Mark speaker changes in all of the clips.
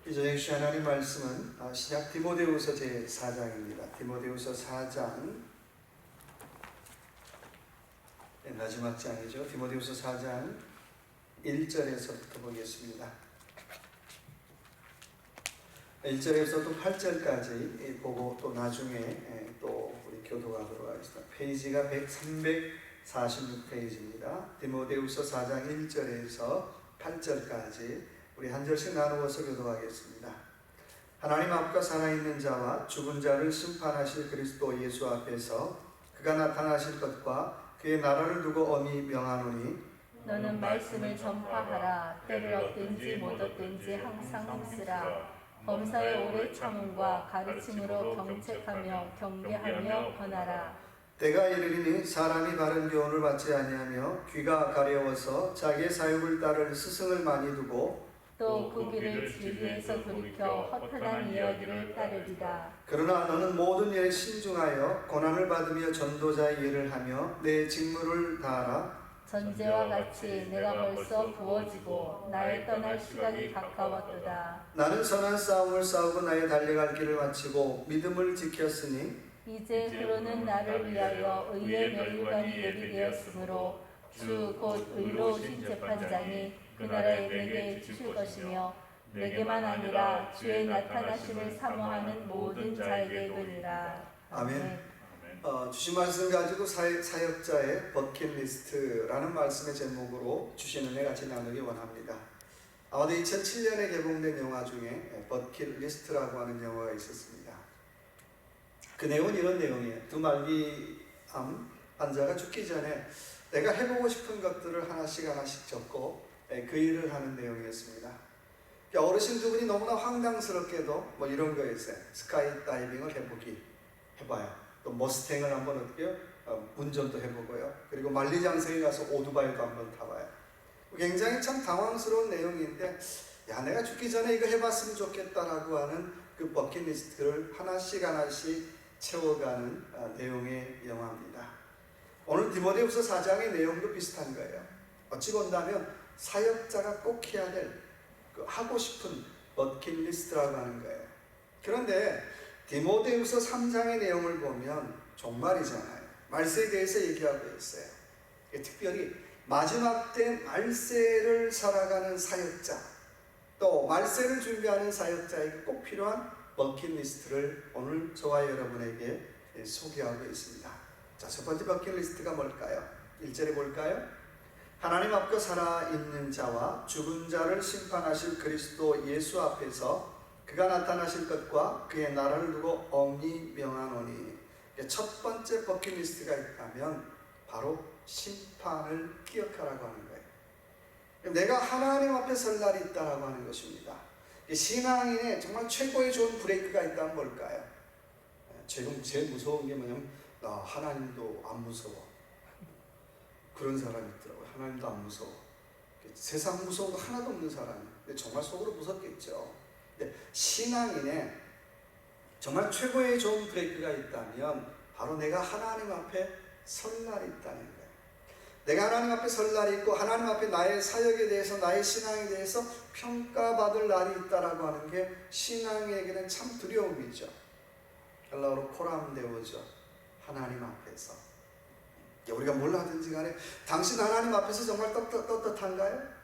Speaker 1: 이 저녁 주신 하나님 말씀은 신약 디모데후서 제4장입니다. 디모데후서 4장 마지막 장이죠. 디모데후서 4장 1절에서부터 보겠습니다. 1절에서부터 8절까지 보고 또 나중에 또 우리 교도하도록 하겠습니다. 페이지가 346페이지입니다. 디모데후서 4장 1절에서 8절까지 우리 한 절씩 나누어서 교도하겠습니다. 하나님 앞과 살아있는 자와 죽은 자를 심판하실 그리스도 예수 앞에서 그가 나타나실 것과 그의 나라를 두고 엄히 명하노니
Speaker 2: 너는 말씀을 전파하라. 때를 얻든지 못 얻든지 항상 힘쓰라. 범사의 오래 참음과 가르침으로 경책하며 경계하며 권하라.
Speaker 1: 때가 이르리니 사람이 바른 교훈을 받지 아니하며 귀가 가려워서 자기의 사욕을 따를 스승을 많이 두고
Speaker 2: 또 그 길을 진리에서 돌이켜 허탄한 이야기를 따르리라.
Speaker 1: 그러나 너는 모든 일에 신중하여 고난을 받으며 전도자의 일을 하며 내 직무를 다하라.
Speaker 2: 전제와 같이 내가 벌써 부어지고 나의 떠날 시각이 가까웠도다.
Speaker 1: 나는 선한 싸움을 싸우고 나의 달려갈 길을 마치고 믿음을 지켰으니
Speaker 2: 이제 그로는 나를 위하여 의의 멸류관이 예비되었으므로 주 곧 의로우신 재판장이 그 나라에 내게 주실 것이며 내게만 아니라 주의 나타나심을 사모하는 모든 자에게 되리라.
Speaker 1: 아멘. 주신 말씀 가지고 사역자의 버킷리스트라는 말씀의 제목으로 주신 은혜 같이 나누기 원합니다. 아마도 2007년에 개봉된 영화 중에 버킷리스트라고 하는 영화가 있었습니다. 그 내용은 이런 내용이에요. 두 말기암 환자가 죽기 전에 내가 해보고 싶은 것들을 하나씩 적고 그 일을 하는 내용이었습니다. 어르신 두 분이 너무나 황당스럽게도 뭐 이런 거였어요. 스카이 다이빙을 해봐요. 또 머스탱을 한번 어떻게요? 운전도 해보고요. 그리고 만리장성에 가서 오토바이도 한번 타봐요. 굉장히 참 당황스러운 내용인데, 야, 내가 죽기 전에 이거 해봤으면 좋겠다라고 하는 그 버킷리스트를 하나씩 채워가는 내용의 영화입니다. 오늘 디모데후서 4장의 내용도 비슷한 거예요. 어찌 본다면 사역자가 꼭 해야 될 하고 싶은 버킷리스트라고 하는 거예요. 그런데 디모데후서 3장의 내용을 보면 종말이잖아요. 말세에 대해서 얘기하고 있어요. 특별히 마지막 때 말세를 살아가는 사역자, 또 말세를 준비하는 사역자에게 꼭 필요한 버킷리스트를 오늘 저와 여러분에게 소개하고 있습니다. 자, 첫 번째 버킷리스트가 뭘까요? 1절에 볼까요? 하나님 앞과 살아있는 자와 죽은 자를 심판하실 그리스도 예수 앞에서 그가 나타나실 것과 그의 나라를 두고 엄히 명하노니. 첫 번째 버킷리스트가 있다면 바로 심판을 기억하라고 하는 거예요. 내가 하나님 앞에 설 날이 있다라고 하는 것입니다. 신앙인의 정말 최고의 좋은 브레이크가 있다면 뭘까요? 지금 제일 무서운 게 뭐냐면 하나님도 안 무서워. 그런 사람이 있더라고요. 하나님도 안 무서워. 세상 무서운 거 하나도 없는 사람이. 근데 정말 속으로 무섭겠죠. 근데 신앙인의 정말 최고의 좋은 브레이크가 있다면 바로 내가 하나님 앞에 설 날이 있다는 거예요. 내가 하나님 앞에 설 날이 있고 하나님 앞에 나의 사역에 대해서 나의 신앙에 대해서 평가받을 날이 있다라고 하는 게 신앙에게는 참 두려움이죠. 헬라어로 코람데오죠. 하나님 앞에서. 우리가 뭘 하든지 간에 당신 하나님 앞에서 정말 떳떳한가요?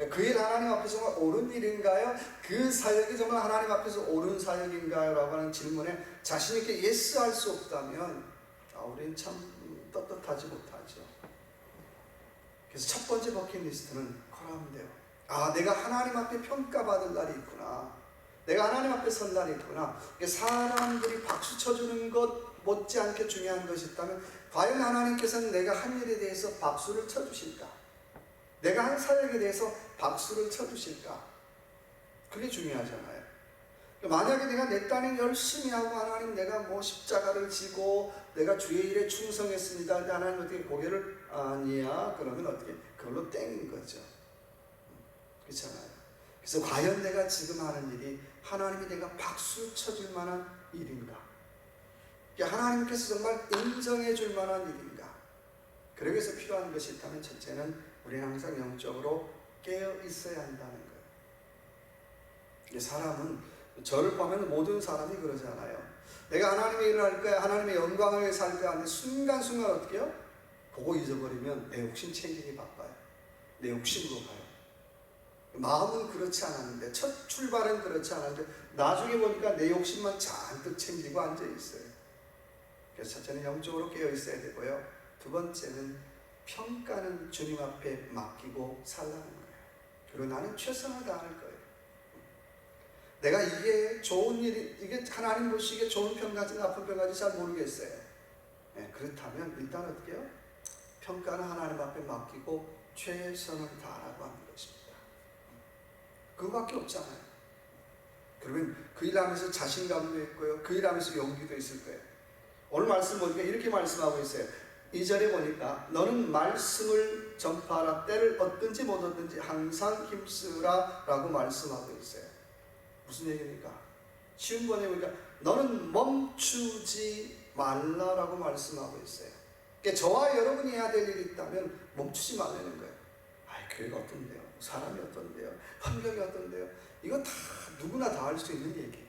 Speaker 1: 그 일 하나님 앞에서 정말 옳은 일인가요? 그 사역이 정말 하나님 앞에서 옳은 사역인가요? 라고 하는 질문에 자신 있게 예스 할 수 없다면 우리는 참 떳떳하지 못하죠. 그래서 첫 번째 버킷리스트는 코람데오. 내가 하나님 앞에 평가받을 날이 있구나. 내가 하나님 앞에 설 날이 있구나. 사람들이 박수 쳐주는 것 못지않게 중요한 것이 있다면 과연 하나님께서는 내가 한 일에 대해서 박수를 쳐주실까? 내가 한 사역에 대해서 박수를 쳐주실까? 그게 중요하잖아요. 만약에 내가 내 딴에 열심히 하고 하나님 내가 뭐 십자가를 지고 내가 주의 일에 충성했습니다. 근데 하나님 어떻게 고개를 아니야? 그러면 어떻게? 그걸로 땡인 거죠. 그렇잖아요. 그래서 과연 내가 지금 하는 일이 하나님이 내가 박수 쳐줄 만한 일인가? 하나님께서 정말 인정해 줄 만한 일인가? 그러기 위해서 필요한 것이 있다면 첫째는 우리는 항상 영적으로 깨어 있어야 한다는 거예요. 사람은 저를 보면 모든 사람이 그러잖아요. 내가 하나님의 일을 할 거야, 하나님의 영광을 위해 살 거야 하는데 순간순간 어떻게 해요? 그거 잊어버리면 내 욕심 챙기기 바빠요. 내 욕심으로 가요. 마음은 그렇지 않았는데, 첫 출발은 그렇지 않았는데 나중에 보니까 내 욕심만 잔뜩 챙기고 앉아 있어요. 그래서 첫째는 영적으로 깨어 있어야 되고요. 두 번째는 평가는 주님 앞에 맡기고 살라는 거예요. 그리고 나는 최선을 다할 거예요. 내가 이게 좋은 일이, 이게 하나님 보시기에 좋은 평가인지 나쁜 평가인지 잘 모르겠어요. 네, 그렇다면 일단 어떻게 해요? 평가는 하나님 앞에 맡기고 최선을 다하라고 하는 것입니다. 그거밖에 없잖아요. 그러면 그 일하면서 자신감도 있고요. 그 일하면서 용기도 있을 거예요. 오늘 말씀 보니까 이렇게 말씀하고 있어요. 2절에 보니까 너는 말씀을 전파하라. 때를 얻든지 못 얻든지 항상 힘쓰라 라고 말씀하고 있어요. 무슨 얘기입니까? 쉬운 번에 보니까 너는 멈추지 말라라고 말씀하고 있어요. 그러니까 저와 여러분이 해야 될 일이 있다면 멈추지 말라는 거예요. 교회가 어떤데요? 사람이 어떤데요? 환경이 어떤데요? 이거 다 누구나 다 할 수 있는 얘기.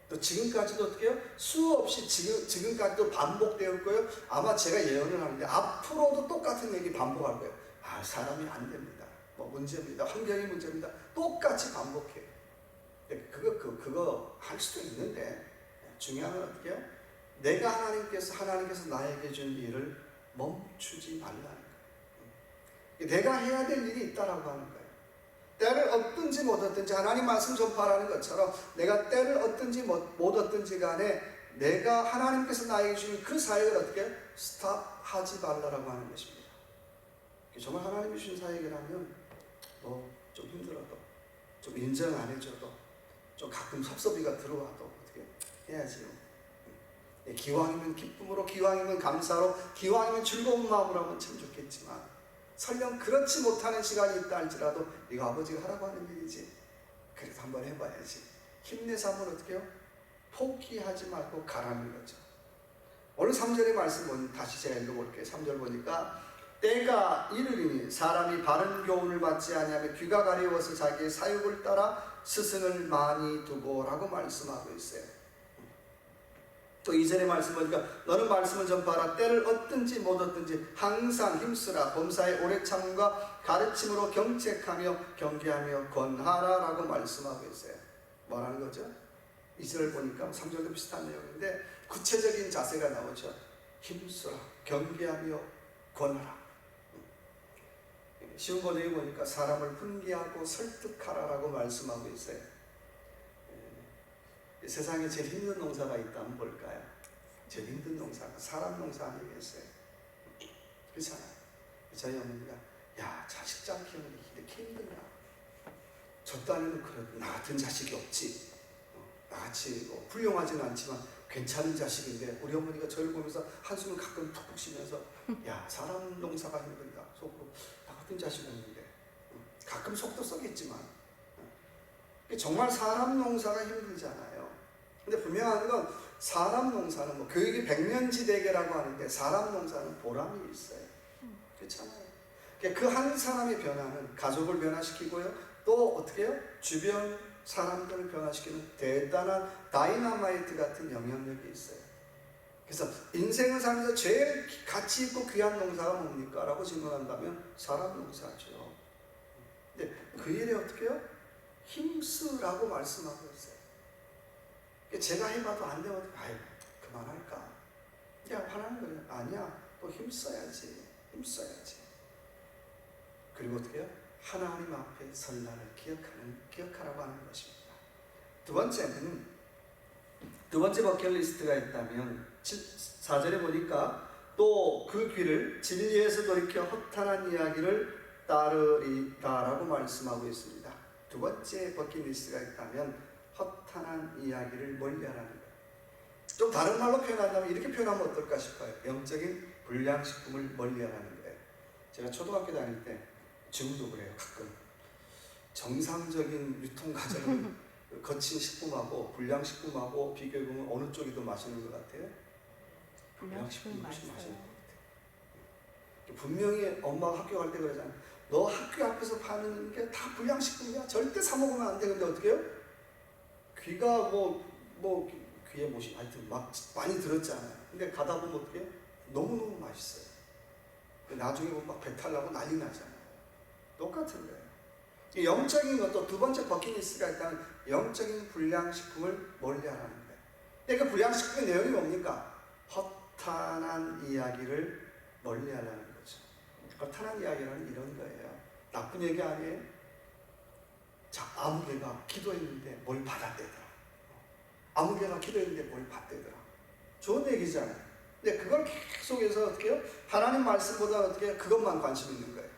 Speaker 1: 또 지금까지도 어떻게 해요? 수없이 지금까지도 반복되었고요. 아마 제가 예언을 하는데 앞으로도 똑같은 얘기 반복할 거예요. 사람이 안 됩니다. 뭐 문제입니다. 환경이 문제입니다. 똑같이 반복해요. 그거 할 수도 있는데 중요한 건 어떻게 해요? 내가 하나님께서 나에게 준 일을 멈추지 말라는 거예요. 내가 해야 될 일이 있다라고 하는 거예요. 때를 얻든지 못 얻든지 하나님 말씀 전파라는 것처럼 내가 때를 얻든지 못 얻든지 간에 내가 하나님께서 나에게 주는 그 사역을 어떻게 스탑하지 말라라고 하는 것입니다. 정말 하나님이 주신 사역이라면 좀 힘들어도 좀 인정 안 해줘도 좀 가끔 섭섭이가 들어와도 어떻게 해야지요. 기왕이면 기쁨으로, 기왕이면 감사로, 기왕이면 즐거운 마음으로 하면 참 좋겠지만 설령 그렇지 못하는 시간이 있다 할지라도 이거 아버지가 하라고 하는 일이지. 그래도 한번 해봐야지. 힘내서 한번 어떻게 해요? 포기하지 말고 가라는 거죠. 오늘 3절의 말씀 다시 제가 읽어볼게요. 3절 보니까 때가 이르리니 사람이 바른 교훈을 받지 아니하며 귀가 가려워서 자기의 사욕을 따라 스승을 많이 두고 라고 말씀하고 있어요. 또 2절의 말씀 보니까 너는 말씀을 전파하라. 때를 얻든지 못 얻든지 항상 힘쓰라. 범사의 오래 참음과 가르침으로 경책하며 경계하며 권하라 라고 말씀하고 있어요. 뭐라는 거죠? 2절을 보니까 3절도 비슷한 내용인데 구체적인 자세가 나오죠. 힘쓰라, 경계하며 권하라. 쉬운 번역에 보니까 사람을 훈계하고 설득하라라고 말씀하고 있어요. 세상에 제일 힘든 농사가 있다면 뭘까요? 제일 힘든 농사가 사람 농사 아니겠어요? 그렇잖아요. 저희 어머니가 자식 잘 키우는 게 이렇게 힘드냐? 저 딸은 그래도 나 같은 자식이 없지. 나같이 훌륭하지는 않지만 괜찮은 자식인데 우리 어머니가 저를 보면서 한숨을 가끔 푹푹 쉬면서 사람 농사가 힘들다. 속으로 나 같은 자식 없는데 가끔 속도 썩겠지만 정말 사람 농사가 힘들잖아요. 근데 분명한 건 사람 농사는 교육이 백년지대계라고 하는데 사람 농사는 보람이 있어요. 그렇잖아요. 그 한 사람의 변화는 가족을 변화시키고요. 또 어떻게 해요? 주변 사람들을 변화시키는 대단한 다이너마이트 같은 영향력이 있어요. 그래서 인생을 살면서 제일 가치 있고 귀한 농사가 뭡니까? 라고 질문한다면 사람 농사죠. 근데 그 일에 어떻게 해요? 힘쓰라고 말씀하고 있어요. 제가 해봐도 안 되면 그만할까? 화나는 거예요. 아니야, 또 힘써야지. 그리고 어떻게 해요? 하나님 앞에 설날을 기억하라고 하는 것입니다. 두 번째 버킷리스트가 있다면 4절에 보니까 또 그 귀를 진리에서 돌이켜 허탄한 이야기를 따르리다라고 말씀하고 있습니다. 두 번째 버킷리스트가 있다면 허탄한 이야기를 멀리하라는 거예요. 좀 다른 말로 표현한다면 이렇게 표현하면 어떨까 싶어요. 영적인 불량식품을 멀리하라는 거예요. 제가 초등학교 다닐 때 지금도 그래요. 가끔 정상적인 유통 과정을 거친 식품하고 불량식품하고 비교해보면 어느 쪽이 더 맛있는 것 같아요? 불량식품이 훨씬 맛있는 것 같아요. 분명히 엄마가 학교 갈 때 그러잖아요. 너 학교 앞에서 파는 게 다 불량식품이야. 절대 사 먹으면 안 돼. 근데 어떻게 해요? 귀가 귀에 못이 하여튼 막 많이 들었잖아요. 근데 가다 보면 어떻게 해요? 너무너무 맛있어요. 나중에 보면 막 배탈 나고 난리 나잖아요. 똑같은 거예요. 영적인 것도 두 번째 버킷리스트가 있다는 영적인 불량식품을 멀리하라는 거예요. 근데 그 불량식품의 내용이 뭡니까? 허탄한 이야기를 멀리하라는 거죠. 허탄한 이야기는 이런 거예요. 나쁜 얘기 아니에요? 자, 아무개가 기도했는데 뭘 받아대더라. 아무개가 기도했는데 뭘 받대더라. 좋은 얘기잖아요. 근데 그걸 계속해서 어떻게 해요? 하나님 말씀보다 어떻게 해요? 그것만 관심 있는 거예요.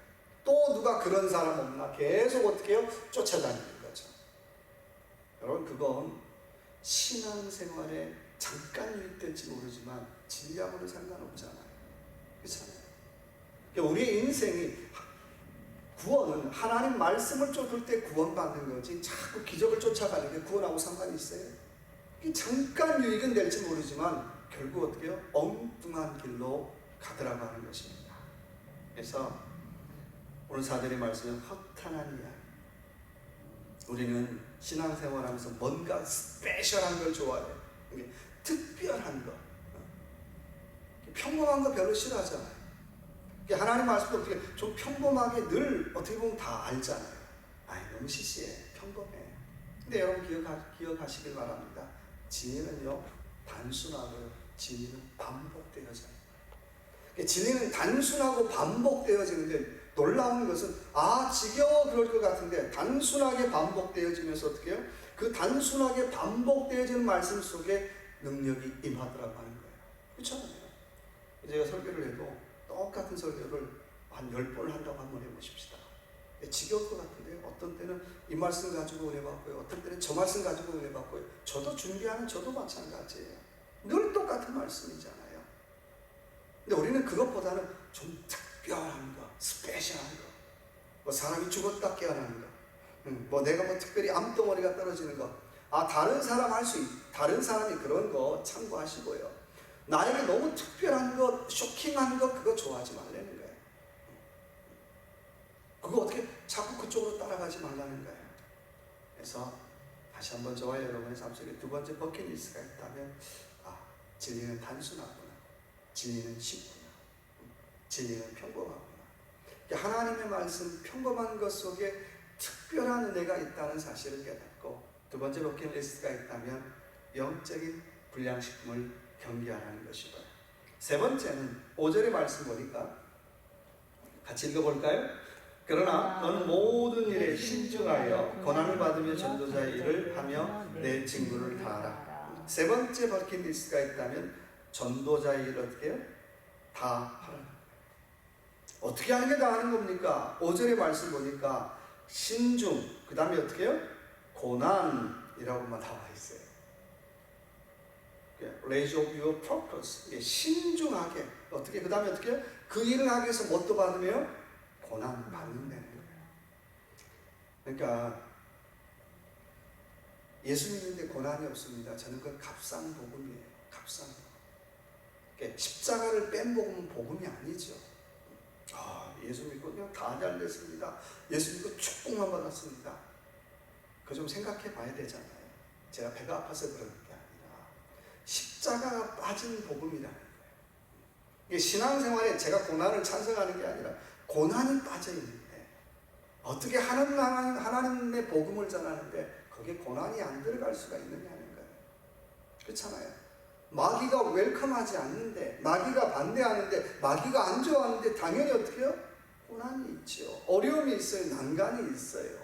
Speaker 1: 또 누가 그런 사람 없나? 계속 어떻게 해요? 쫓아다니는 거죠. 여러분, 그건 신앙생활에 잠깐 유익될지 모르지만 진리하고는 상관없잖아요. 그렇잖아요. 그러니까 우리의 인생이 구원은 하나님 말씀을 쫓을 때 구원받는 거지 자꾸 기적을 쫓아가는 게 구원하고 상관이 있어요? 잠깐 유익은 될지 모르지만 결국 어떻게 해요? 엉뚱한 길로 가더라고 하는 것입니다. 그래서 오늘 사절의 말씀은 허탄한 이야기. 우리는 신앙생활하면서 뭔가 스페셜한 걸 좋아해요. 특별한 거. 평범한 거 별로 싫어하잖아요. 하나님 말씀도 어떻게 좀 평범하게 늘 어떻게 보면 다 알잖아요. 너무 시시해. 평범해. 근데 여러분 기억하시길 바랍니다. 진리는요, 단순하고요. 진리는 반복되어져요. 진리는 단순하고 반복되어지는데 놀라운 것은 지겨워 그럴 것 같은데 단순하게 반복되어지면서 어떻게 해요? 그 단순하게 반복되어지는 말씀 속에 능력이 임하더라고 하는 거예요. 그렇잖아요. 제가 설교를 해도 똑같은 설교를 한 10번을 한다고 한번 해보십시다. 지겨울 것 같은데요. 어떤 때는 이 말씀 가지고 은혜 받고요. 어떤 때는 저 말씀 가지고 은혜 받고요. 저도 준비하는 저도 마찬가지예요. 늘 똑같은 말씀이잖아요. 근데 우리는 그것보다는 좀 특별한 거, 스페셜한 거. 사람이 죽었다 깨어나는 거. 내가 특별히 암덩어리가 떨어지는 거. 다른 사람이 그런 거 참고하시고요. 나에게 너무 특별한 것, 쇼킹한 것, 그거 좋아하지 말라는 거예요. 그거 어떻게 자꾸 그쪽으로 따라가지 말라는 거예요. 그래서 다시 한번 저와 여러분의 삶 속에 두 번째 버킷리스트가 있다면 진리는 단순하구나. 진리는 쉽구나. 진리는 평범하구나. 하나님의 말씀, 평범한 것 속에 특별한 은혜가 있다는 사실을 깨닫고 두 번째 버킷리스트가 있다면 영적인 불량식품을 경계하라는 것이고요. 세 번째는 5절의 말씀 보니까 같이 읽어볼까요? 그러나 너는 모든 일에 신중하여 고난을 받으며 전도자의 일을 하며 내 직무를 다하라. 세 번째 버킷리스트가 있다면 전도자의 일을 어떻게 해요? 다 하라는 거예요. 어떻게 하는 게 다 하는 겁니까? 5절의 말씀 보니까 신중, 그 다음에 어떻게 해요? 고난이라고만 나와 있어요. Raise of your purpose. 신중하게. 어떻게, 그 다음에 어떻게 해요? 그 일을 하기 위해서 뭣도 받으며? 고난 받는다는 거예요. 그러니까 예수 믿는데 고난이 없습니다. 저는 그 값싼 복음이에요. 값싼 복음. 십자가를 뺀 복음은 복음이 아니죠. 예수 믿고 그냥 다 잘 됐습니다. 예수 믿고 축복만 받았습니다. 그거 좀 생각해 봐야 되잖아요. 제가 배가 아파서 그런 게 아니라 십자가가 빠진 복음이라는 거예요. 신앙생활에 제가 고난을 찬성하는 게 아니라 고난이 빠져 있는데 어떻게 하나님의 복음을 전하는데 거기에 고난이 안 들어갈 수가 있느냐는 거예요. 그렇잖아요. 마귀가 웰컴하지 않는데, 마귀가 반대하는데, 마귀가 안 좋아하는데 당연히 어떻게 해요? 고난이 있죠. 어려움이 있어요. 난간이 있어요.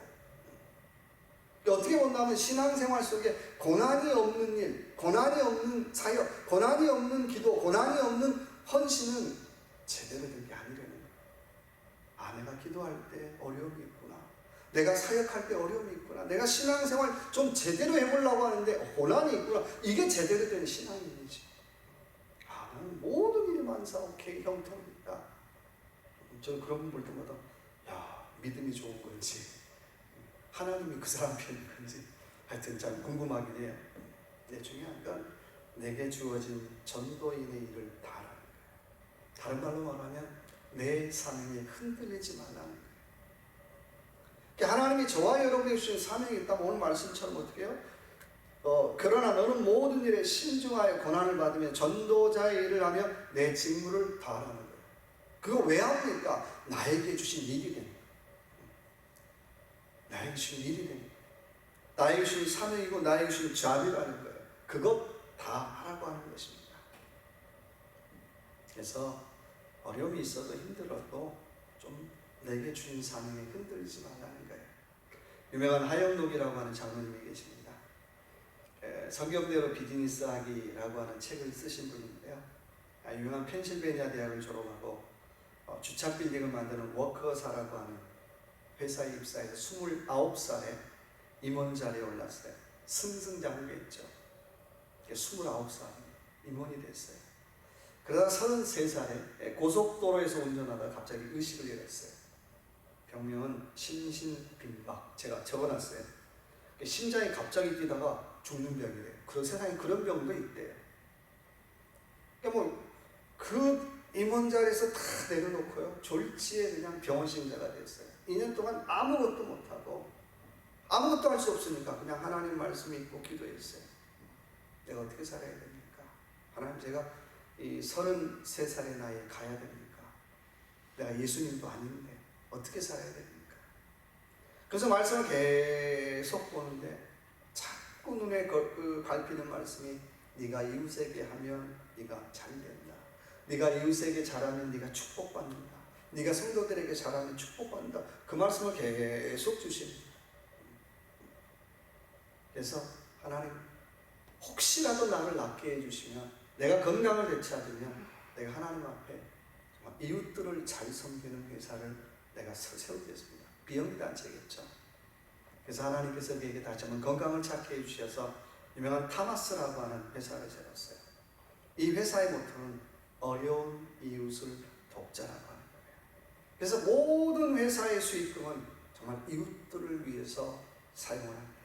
Speaker 1: 어떻게 본다면 신앙생활 속에 고난이 없는 일, 고난이 없는 사역, 고난이 없는 기도, 고난이 없는 헌신은 제대로 된 게 아니라는 거예요. 내가 기도할 때 어려움이 있구나. 내가 사역할 때 어려움이 있구나. 내가 신앙생활 좀 제대로 해보려고 하는데 고난이 있구나. 이게 제대로 된 신앙인이지. 나는 모든 일이 만사 오케이 형통이다. 저는 그런 분 볼 때마다 믿음이 좋은 건지 하나님이 그 사람 편인 건지 하여튼 참 궁금하긴 해요. 근데 중요한 건 내게 주어진 전도인의 일을 다하라는 거예요. 다른 말로 말하면 내 사명에 흔들리지 말라는 거예요. 하나님이 저와 여러분에게 주신 사명이 있다면 오늘 말씀처럼 어떻게 해요? 그러나 너는 모든 일에 신중하여 고난을 받으며 전도자의 일을 하며 내 직무를 다하라는 거예요. 그거 왜 합니까? 나에게 주신 일이 됩니다. 나에게 주신 일이 됩니다. 나에게 주신 사명이고 나에게 주신 잡이라는 거예요. 그것 다 하라고 하는 것입니다. 그래서 어려움이 있어도 힘들어도 좀 내게 주신 사명에 흔들리지 말라는 거예요. 유명한 하영록이라고 하는 장로님이 계십니다. 성경대로 비즈니스 하기라고 하는 책을 쓰신 분인데요. 유명한 펜실베니아 대학을 졸업하고 주차 빌딩을 만드는 워커사라고 하는 회사에 입사해서 29살에 임원 자리에 올랐어요. 승승장구했죠. 29살 임원이 됐어요. 그러다 33살에 고속도로에서 운전하다가 갑자기 의식을 잃었어요. 병명은 심신빈박. 제가 적어놨어요. 심장이 갑자기 뛰다가 죽는 병이래요. 그 세상에 그런 병도 있대요. 그러니까 그 임원 자리에서 다 내려놓고요. 졸지에 그냥 병원 신자가 됐어요. 2년 동안 아무것도 못하고 아무것도 할 수 없으니까 그냥 하나님 말씀 믿고 기도했어요. 내가 어떻게 살아야 됩니까? 하나님, 제가 이 33살의 나이에 가야 됩니까? 내가 예수님도 아닌데 어떻게 살아야 됩니까? 그래서 말씀을 계속 보는데 자꾸 눈에 밟히는 말씀이 네가 이웃에게 하면 네가 잘 된다. 네가 이웃에게 잘하면 네가 축복받는다. 네가 성도들에게 잘하면 축복받는다. 그 말씀을 계속 주십니다. 그래서 하나님, 혹시라도 나를 낫게 해주시면, 내가 건강을 되찾으면 내가 하나님 앞에 이웃들을 잘 섬기는 회사를 내가 세우겠습니다. 비영리단체겠죠. 그래서 하나님께서 그에게 다시 한번 건강을 찾게 해주셔서 유명한 타마스라고 하는 회사를 세웠어요. 이 회사의 모토는 어려운 이웃을 돕자라고 하는 거예요. 그래서 모든 회사의 수익금은 정말 이웃들을 위해서 사용을 합니다.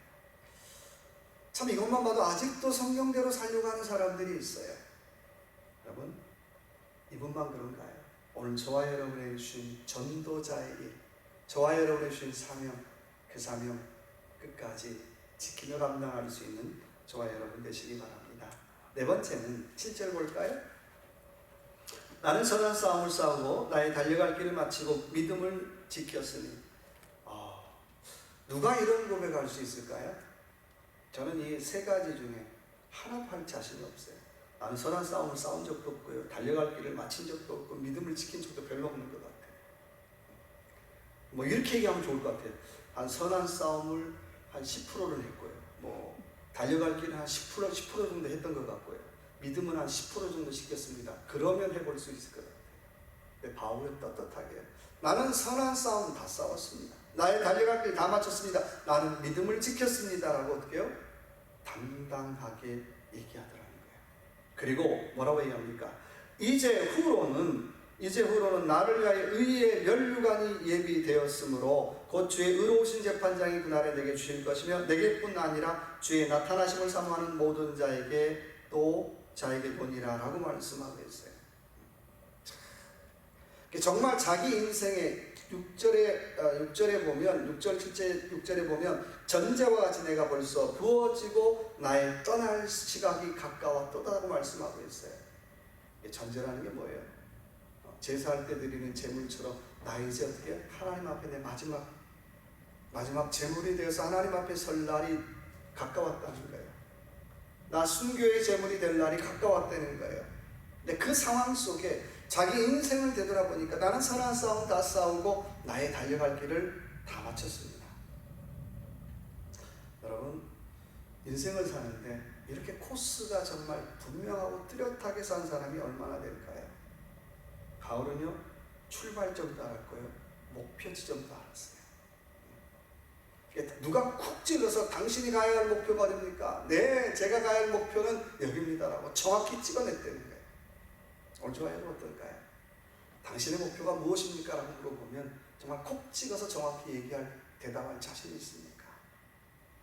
Speaker 1: 참 이것만 봐도 아직도 성경대로 살려고 하는 사람들이 있어요. 여러분, 이분만 그런가요? 오늘 저와 여러분에게 주신 전도자의 일, 저와 여러분에게 주신 사명, 그 사명 끝까지 지키며 감당할 수 있는 저와 여러분 되시기 바랍니다. 네 번째는 7절 볼까요? 나는 선한 싸움을 싸우고 나의 달려갈 길을 마치고 믿음을 지켰으니. 누가 이런 고백할 수 있을까요? 저는 이 세 가지 중에 하나도 할 자신이 없어요. 나는 선한 싸움을 싸운 적도 없고요, 달려갈 길을 마친 적도 없고 믿음을 지킨 적도 별로 없는 것 같아요. 이렇게 얘기하면 좋을 것 같아요. 한 선한 싸움을 한 10%를 했고요, 달려갈 길은 한 10% 정도 했던 것 같고요, 믿음은 한 10% 정도 시켰습니다. 그러면 해볼 수 있을 것 같아요. 근데 바울은 떳떳하게 나는 선한 싸움 다 싸웠습니다. 나의 달려갈 길 다 마쳤습니다. 나는 믿음을 지켰습니다. 라고 어떻게 해요? 당당하게 얘기하더라는 거예요. 그리고 뭐라고 얘기합니까? 이제 후로는 나를 위하여 의의 면류관이 예비되었으므로 곧 주의 의로우신 재판장이 그날에 내게 주실 것이며 내게뿐 아니라 주의 나타나심을 사모하는 모든 자에게 또 자에게 보니라 라고 말씀하고 있어요. 정말 자기 인생의 6절에 보면 6절, 7절, 6절에 보면 전제와 같이 내가 벌써 부어지고 나의 떠날 시각이 가까웠다고 말씀하고 있어요. 전제라는 게 뭐예요? 제사할 때 드리는 제물처럼 나 이제 어떻게 하나님 앞에 내 마지막 제물이 되어서 하나님 앞에 설 날이 가까웠다는 거예요. 나 순교의 제물이 될 날이 가까웠다는 거예요. 근데 그 상황 속에 자기 인생을 되돌아보니까 나는 선한 싸움 다 싸우고 나의 달려갈 길을 다 마쳤습니다. 여러분, 인생을 사는데 이렇게 코스가 정말 분명하고 뚜렷하게 산 사람이 얼마나 될까요? 바울은요, 출발점도 알았고요, 목표 지점도 알았어요. 누가 쿡 찔러서 당신이 가야 할 목표가 어딥니까? 네, 제가 가야 할 목표는 여기입니다라고 정확히 찍어냈다는 거예요. 오늘 저와 여러분 어떨까요? 당신의 목표가 무엇입니까? 라고 물어보면 정말 콕 찍어서 정확히 대답할 자신이 있습니까?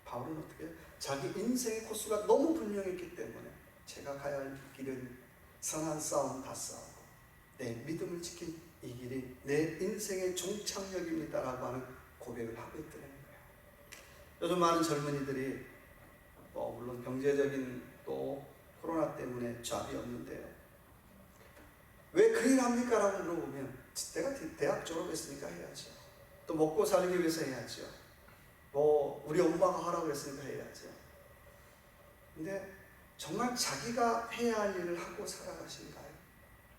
Speaker 1: 바울은 어떻게 자기 인생의 코스가 너무 분명했기 때문에 제가 가야 할 길은 선한 싸움 다 싸우고 내 믿음을 지킨 이 길이 내 인생의 종착역입니다 라고 하는 고백을 하고 있더라는 거예요. 요즘 많은 젊은이들이 물론 경제적인 또 코로나 때문에 잡이 없는데요. 왜 그 일 합니까? 라고 물어보면 내가 대학 졸업했으니까 해야죠. 또 먹고 살기 위해서 해야죠. 우리 엄마가 하라고 그랬으니까 해야죠. 근데 정말 자기가 해야 할 일을 하고 살아가신가요?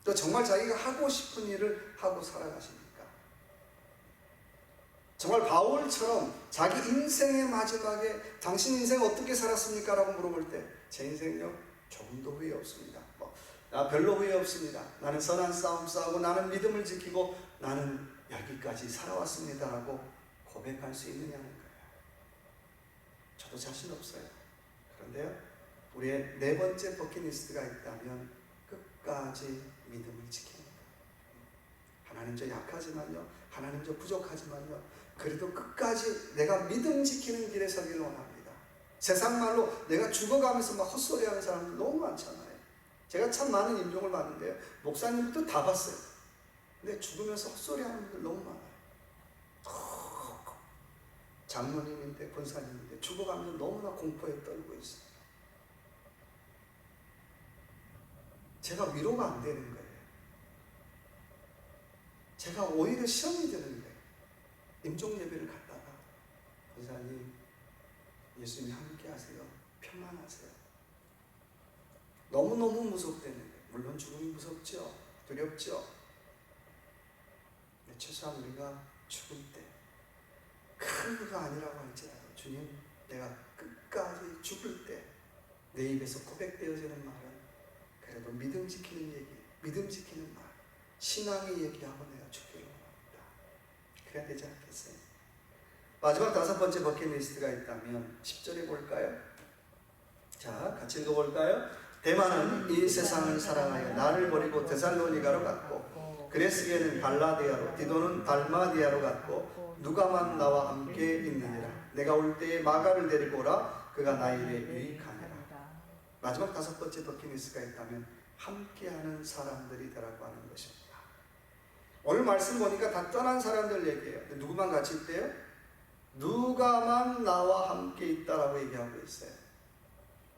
Speaker 1: 또 정말 자기가 하고 싶은 일을 하고 살아가십니까? 정말 바울처럼 자기 인생의 마지막에 당신 인생 어떻게 살았습니까? 라고 물어볼 때 제 인생요? 조금도 후회 없습니다. 별로 후회 없습니다. 나는 선한 싸움 싸우고 나는 믿음을 지키고 나는 여기까지 살아왔습니다. 라고 고백할 수 있느냐는 거예요. 저도 자신 없어요. 그런데요, 우리의 네 번째 버킷리스트가 있다면 끝까지 믿음을 지키는 거예요. 하나님 저 약하지만요, 하나님 저 부족하지만요, 그래도 끝까지 내가 믿음 지키는 길에 서기를 원합니다. 세상 말로 내가 죽어가면서 막 헛소리하는 사람들 너무 많잖아요. 제가 참 많은 임종을 봤는데요, 목사님도 다 봤어요. 근데 죽으면서 헛소리하는 분들 너무 많아요. 장로님인데 권사님인데 죽어가면서 너무나 공포에 떨고 있어요. 제가 위로가 안 되는 거예요. 제가 오히려 시험이 되는 거예요. 임종 예배를 갔다가 권사님 예수님이 함께 하세요. 평안하세요. 너무너무 무섭다는 거예요. 물론 죽음이 무섭죠. 두렵죠. 근데 최소한 우리가 죽을 때 큰 거가 아니라고 할지라도 주님, 내가 끝까지 죽을 때 내 입에서 고백되어지는 말은 그래도 믿음 지키는 얘기, 믿음 지키는 말, 신앙의 얘기하고 내가 죽기를 원합니다. 그래야 되지 않겠어요? 마지막 다섯 번째 버킷리스트가 있다면 10절에 볼까요? 자, 같이 읽어볼까요? 대만은 이 세상을 사랑하여 나를 버리고 데살로니가로 갔고 그레스게는 갈라디아로, 디도는 달마디아로 갔고 누가만 나와 함께 있느니라. 내가 올 때에 마가를 데리고 오라. 그가 나의 일에 유익하니라. 마지막 다섯 번째 버킷리스트가 있다면 함께하는 사람들이 되라고 하는 것입니다. 오늘 말씀 보니까 다 떠난 사람들 얘기해요. 누구만 같이 있대요? 누가만 나와 함께 있다라고 얘기하고 있어요.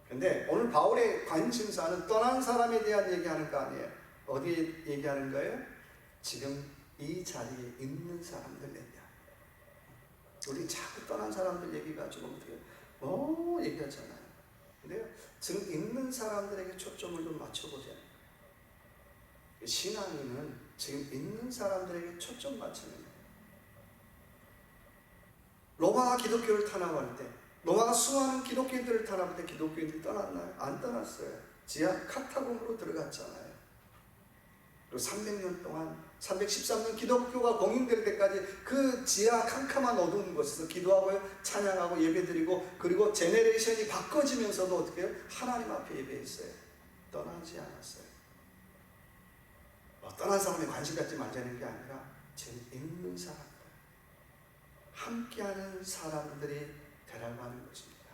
Speaker 1: 근데 오늘 바울의 관심사는 떠난 사람에 대한 얘기하는 거 아니에요. 어디에 얘기하는 거예요? 지금 이 자리에 있는 사람들 얘기하는 거예요. 우리 자꾸 떠난 사람들 얘기 가지고 어떻게 얘기하잖아요. 근데요, 지금 있는 사람들에게 초점을 좀 맞춰보자는 거예요. 신앙인은 지금 있는 사람들에게 초점 맞추는 거예요. 로마가 기독교를 탄압할 때, 로마가 수많은 기독교인들을 탄압할 때 기독교인들이 떠났나요? 안 떠났어요. 지하 카타콤으로 들어갔잖아요. 그리고 300년 동안 313년 기독교가 공인될 때까지 그 지하 캄캄한 어두운 곳에서 기도하고 찬양하고 예배드리고, 그리고 제네레이션이 바꿔지면서도 어떻게 해요? 하나님 앞에 예배했어요. 떠나지 않았어요. 떠난 사람에 관심 갖지 말자는 게 아니라 지금 있는 사람들, 함께하는 사람들이 되라고 하는 것입니다.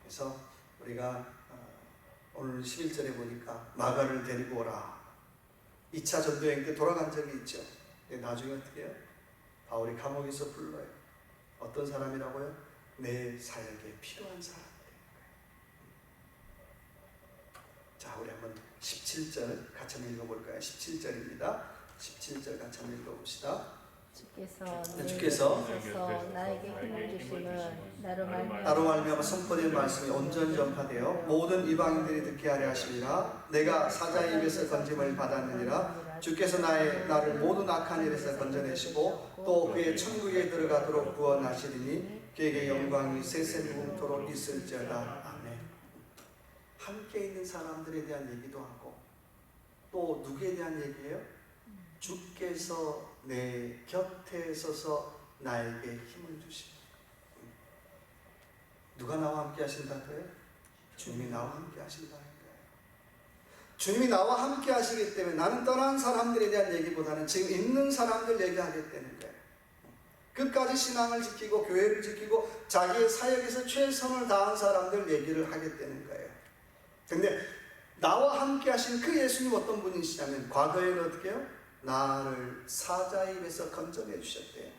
Speaker 1: 그래서 우리가 오늘 11절에 보니까 마가를 데리고 오라. 2차 전도여행 때 돌아간 적이 있죠. 근데 나중에 어떻게 해요? 바울이 감옥에서 불러요. 어떤 사람이라고요? 내 사역에 필요한 사람들. 자, 우리 한번 17절 같이 한번 읽어볼까요? 17절입니다. 17절 같이 한번 읽어봅시다.
Speaker 2: 주께서 나에게 힘을 주심은 나로
Speaker 1: 말미암아 선포된 말씀이 온전히 전파되어 모든 이방인들이 듣게 하려 하심이라. 내가 사자의 입에서 건짐을 받았느니라. 주께서 나를 모든 악한 일에서 건져내시고 또 그의 천국에 들어가도록 구원하시리니 그에게 영광이 세세무궁토록 있을지어다. 아멘. 함께 있는 사람들에 대한 얘기도 하고, 또 누구에 대한 얘기예요? 주께서 내 곁에 서서 나에게 힘을 주십니다. 누가 나와 함께 하신다고요? 주님이 나와 함께 하신다는 거예요. 주님이 나와 함께 하시기 때문에 나는 떠난 사람들에 대한 얘기보다는 지금 있는 사람들 얘기하겠다는 거예요. 끝까지 신앙을 지키고 교회를 지키고 자기의 사역에서 최선을 다한 사람들 얘기를 하겠다는 거예요. 근데 나와 함께 하신 그 예수님 어떤 분이시냐면 과거에는 어떻게 해요? 나를 사자의 입에서 건져내 주셨대요.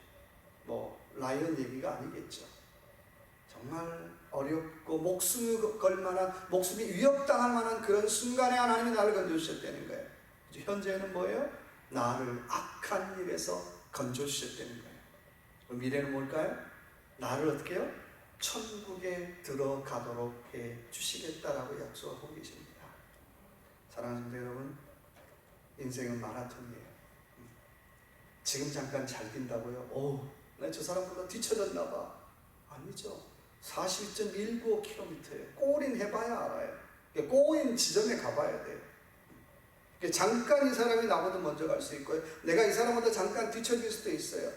Speaker 1: 뭐 라이언 얘기가 아니겠죠. 정말 어렵고 목숨이 걸 만한, 목숨이 위협당할 만한 그런 순간에 하나님이 나를 건져주셨다는 거예요. 현재는 뭐예요? 나를 악한 일에서 건져주셨다는 거예요. 미래는 뭘까요? 나를 어떻게 해요? 천국에 들어가도록 해 주시겠다라고 약속하고 계십니다. 사랑하는 성도 여러분, 인생은 마라톤이에요. 지금 잠깐 잘 뛴다고요? 나 저 사람보다 뒤쳐졌나 봐. 아니죠. 41.19km예요. 꼬린 해봐야 알아요. 꼬인 지점에 가봐야 돼요. 잠깐 이 사람이 나보다 먼저 갈 수 있고요. 내가 이 사람보다 잠깐 뒤쳐질 수도 있어요.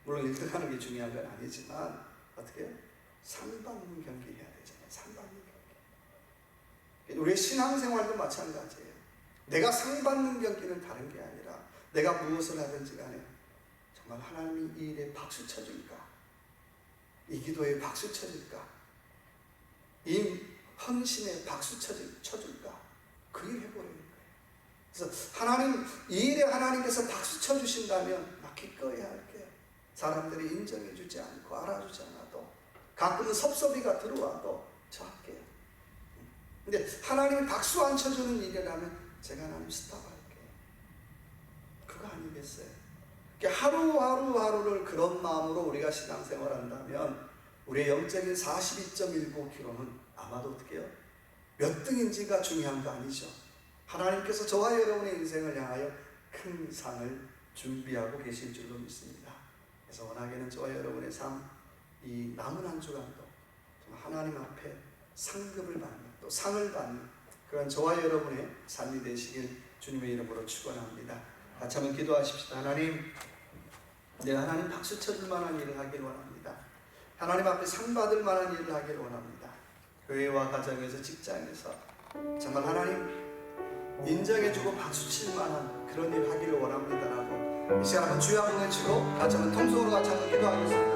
Speaker 1: 물론 1등하는 게 중요한 건 아니지만 어떻게 해요? 상 받는 경기 해야 되잖아요. 상 받는 경기. 우리의 신앙생활도 마찬가지예요. 내가 상 받는 경기는 다른 게 아니라 내가 무엇을 하든지 간에 정말 하나님이 이 일에 박수 쳐줄까? 이 기도에 박수 쳐줄까? 이 헌신에 박수 쳐줄까? 그 일 해보려는 거예요. 그래서 하나님, 이 일에 하나님께서 박수 쳐주신다면 나 기꺼이 할게요. 사람들이 인정해주지 않고 알아주지 않아도, 가끔은 섭섭이가 들어와도 저 할게요. 근데 하나님이 박수 안 쳐주는 일이라면 제가 하나님 스탑할게요. 그거 아니겠어요? 하루하루를 그런 마음으로 우리가 신앙생활 한다면 우리의 영적인 42.19km는 아마도 어떻게 해요? 몇 등인지가 중요한 거 아니죠. 하나님께서 저와 여러분의 인생을 향하여 큰 상을 준비하고 계실 줄로 믿습니다. 그래서 원하게는 저와 여러분의 삶, 이 남은 한 주간도 하나님 앞에 상급을 받는, 또 상을 받는 그런 저와 여러분의 삶이 되시길 주님의 이름으로 축원합니다. 같이 한번 기도하십시다. 하나님, 내가 하나님 박수 쳐줄 만한 일을 하길 원합니다. 하나님 앞에 상 받을 만한 일을 하길 원합니다. 교회와 가정에서, 직장에서 정말 하나님 인정해주고 박수 칠 만한 그런 일을 하기를 원합니다라고 이 시간 한번 주여 한번 외치고 같이 한번 통성으로 같이 한번 기도하겠습니다.